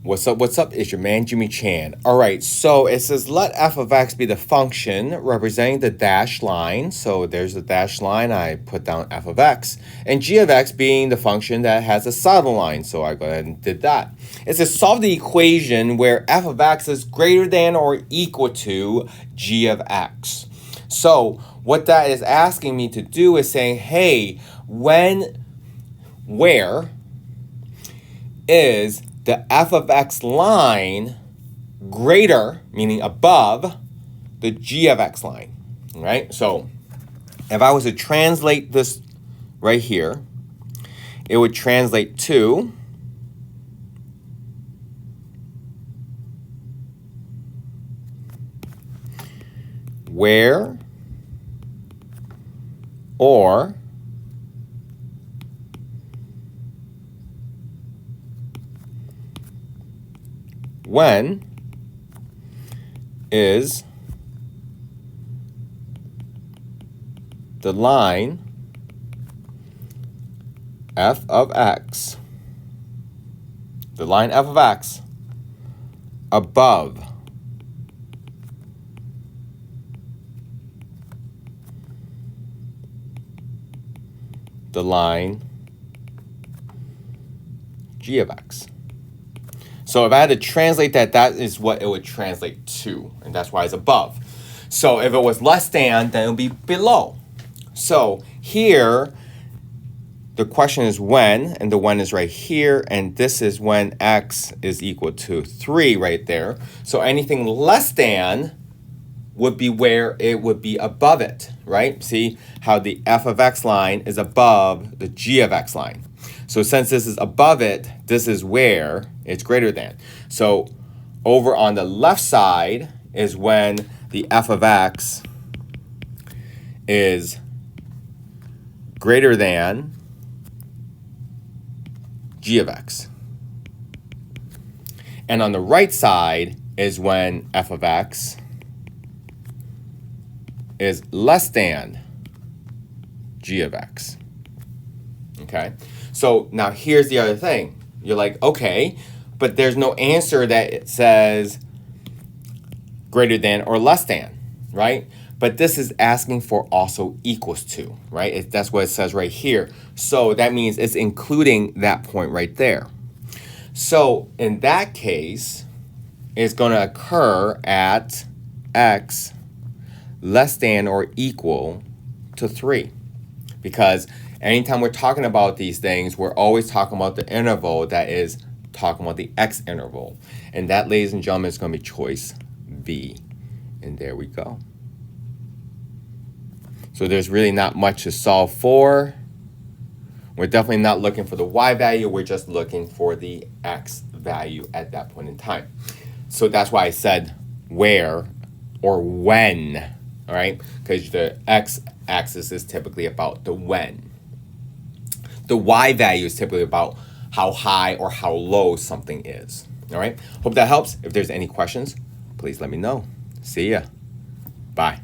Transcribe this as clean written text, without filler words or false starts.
What's up? What's up? It's your man Jimmy Chan. All right, so it says let f of x be the function representing the dashed line. So there's the dashed line. I put down f of x, and g of x being the function that has a solid line. So I go ahead and did that. It says solve the equation where f of x is greater than or equal to g of x. So what that is asking me to do is saying, hey, where is the f of x line greater, meaning above, the g of x line, right? So if I was to translate this right here, it would translate to where or when is the line f of x, the line f of x above the line g of x. So if I had to translate that, that is what it would translate to, and that's why it's above. So if it was less than, then it would be below. So here, the question is when, and the when is right here, and this is when x is equal to 3 right there. So anything less than would be where it would be above it, right? See how the f of x line is above the g of x line. So since this is above it, this is where it's greater than. So over on the left side is when the f of x is greater than g of x. And on the right side is when f of x is less than g of x. Okay, so now here's the other thing. You're like, okay, but there's no answer that it says greater than or less than, right? But this is asking for also equals to, right? That's what it says right here. So that means it's including that point right there. So in that case, it's going to occur at x less than or equal to 3. Because anytime we're talking about these things, we're always talking about the interval that is talking about the x interval. And that, ladies and gentlemen, is going to be choice B. And there we go. So there's really not much to solve for. We're definitely not looking for the y value. We're just looking for the x value at that point in time. So that's why I said where or when, all right? Because the x-axis is typically about the when. The y value is typically about how high or how low something is, all right? Hope that helps. If there's any questions, please let me know. See ya. Bye.